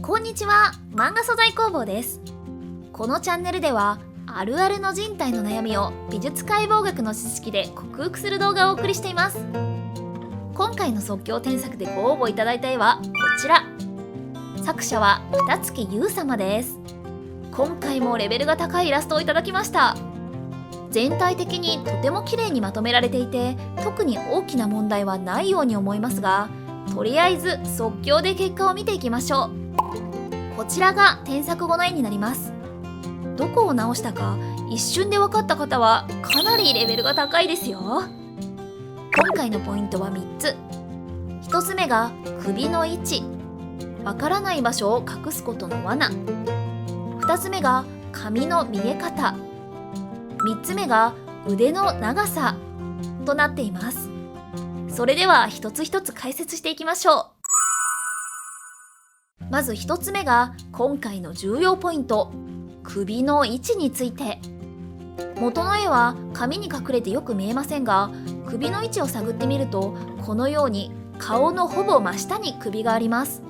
こんにちは、漫画素材工房です。このチャンネルではあるあるの人体の悩みを美術解剖学の知識で克服する動画をお送りしています。今回の即興添削でご応募いただいた絵はこちら。作者は北月優様です。今回もレベルが高いイラストをいただきました。全体的にとても綺麗にまとめられていて、特に大きな問題はないように思いますが、とりあえず即興で結果を見ていきましょう。こちらが添削後の絵になります。どこを直したか一瞬で分かった方はかなりレベルが高いですよ。今回のポイントは3つ。1つ目が首の位置、わからない場所を隠すことの罠。2つ目が髪の見え方。3つ目が腕の長さとなっています。それでは一つ一つ解説していきましょう。まず1つ目が今回の重要ポイント、首の位置について。元の絵は紙に隠れてよく見えませんが、首の位置を探ってみるとこのように顔のほぼ真下に首があります。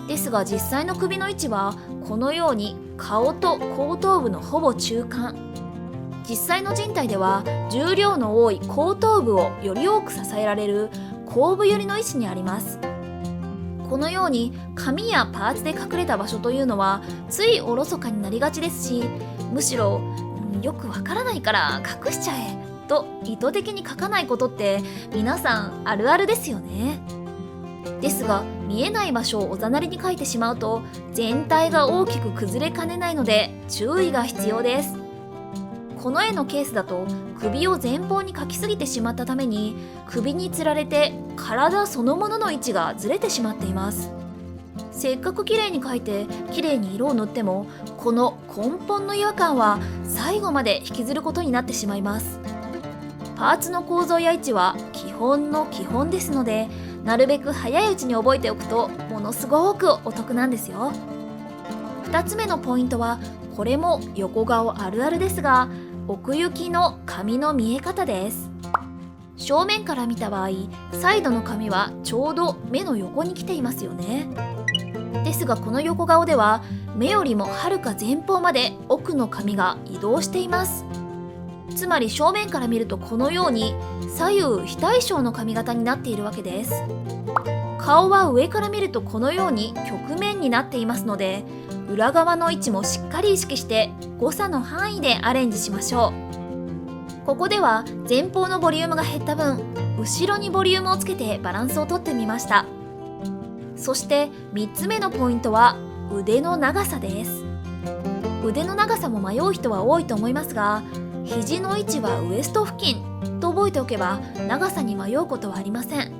ですが実際の首の位置はこのように顔と後頭部のほぼ中間。実際の人体では重量の多い後頭部をより多く支えられる後部寄りの位置にあります。このように紙やパーツで隠れた場所というのはついおろそかになりがちですし、むしろよくわからないから隠しちゃえと意図的に書かないことって皆さんあるあるですよね。ですが見えない場所をおざなりに書いてしまうと全体が大きく崩れかねないので注意が必要です。この絵のケースだと首を前方に描きすぎてしまったために首につられて体そのものの位置がずれてしまっています。せっかく綺麗に描いて綺麗に色を塗ってもこの根本の違和感は最後まで引きずることになってしまいます。パーツの構造や位置は基本の基本ですので、なるべく早いうちに覚えておくとものすごくお得なんですよ。2つ目のポイントはこれも横顔あるあるですが、奥行きの髪の見え方です。正面から見た場合、サイドの髪はちょうど目の横に来ていますよね。ですがこの横顔では目よりもはるか前方まで奥の髪が移動しています。つまり正面から見るとこのように左右非対称の髪型になっているわけです。顔は上から見るとこのように曲面になっていますので、裏側の位置もしっかり意識して誤差の範囲でアレンジしましょう。ここでは前方のボリュームが減った分、後ろにボリュームをつけてバランスをとってみました。そして3つ目のポイントは腕の長さです。腕の長さも迷う人は多いと思いますが、肘の位置はウエスト付近と覚えておけば長さに迷うことはありません。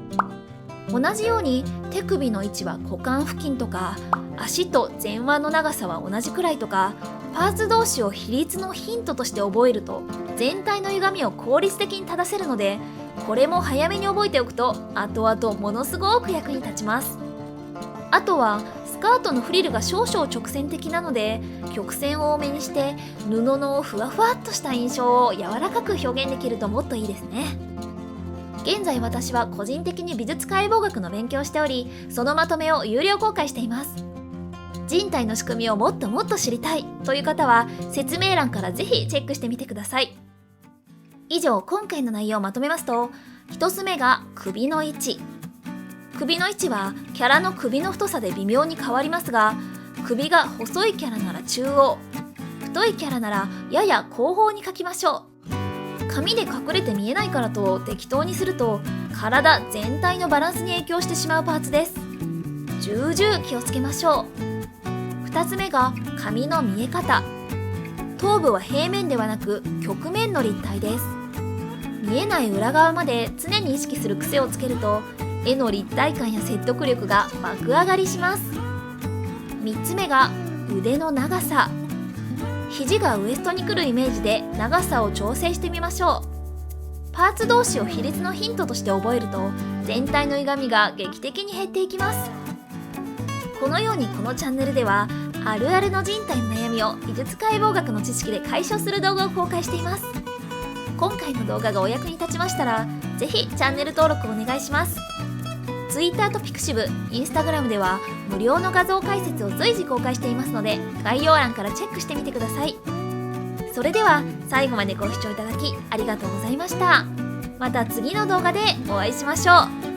同じように手首の位置は股間付近とか、足と前腕の長さは同じくらいとか、パーツ同士を比率のヒントとして覚えると全体の歪みを効率的に正せるので、これも早めに覚えておくと後々ものすごく役に立ちます。あとはスカートのフリルが少々直線的なので、曲線を多めにして布のふわふわっとした印象を柔らかく表現できるともっといいですね。現在私は個人的に美術解剖学の勉強をしており、そのまとめを有料公開しています。人体の仕組みをもっともっと知りたいという方は説明欄からぜひチェックしてみてください。以上、今回の内容をまとめますと、1つ目が首の位置。首の位置はキャラの首の太さで微妙に変わりますが、首が細いキャラなら中央、太いキャラならやや後方に描きましょう。紙で隠れて見えないからと適当にすると体全体のバランスに影響してしまうパーツです。重々気をつけましょう。2つ目が髪の見え方。頭部は平面ではなく曲面の立体です。見えない裏側まで常に意識する癖をつけると絵の立体感や説得力が爆上がりします。3つ目が腕の長さ。肘がウエストに来るイメージで長さを調整してみましょう。パーツ同士を比率のヒントとして覚えると全体の歪みが劇的に減っていきます。このようにこのチャンネルではあるあるの人体の悩みを美術解剖学の知識で解消する動画を公開しています。今回の動画がお役に立ちましたらぜひチャンネル登録お願いします。Twitter と Pixiv、Instagram では無料の画像解説を随時公開していますので、概要欄からチェックしてみてください。それでは最後までご視聴いただきありがとうございました。また次の動画でお会いしましょう。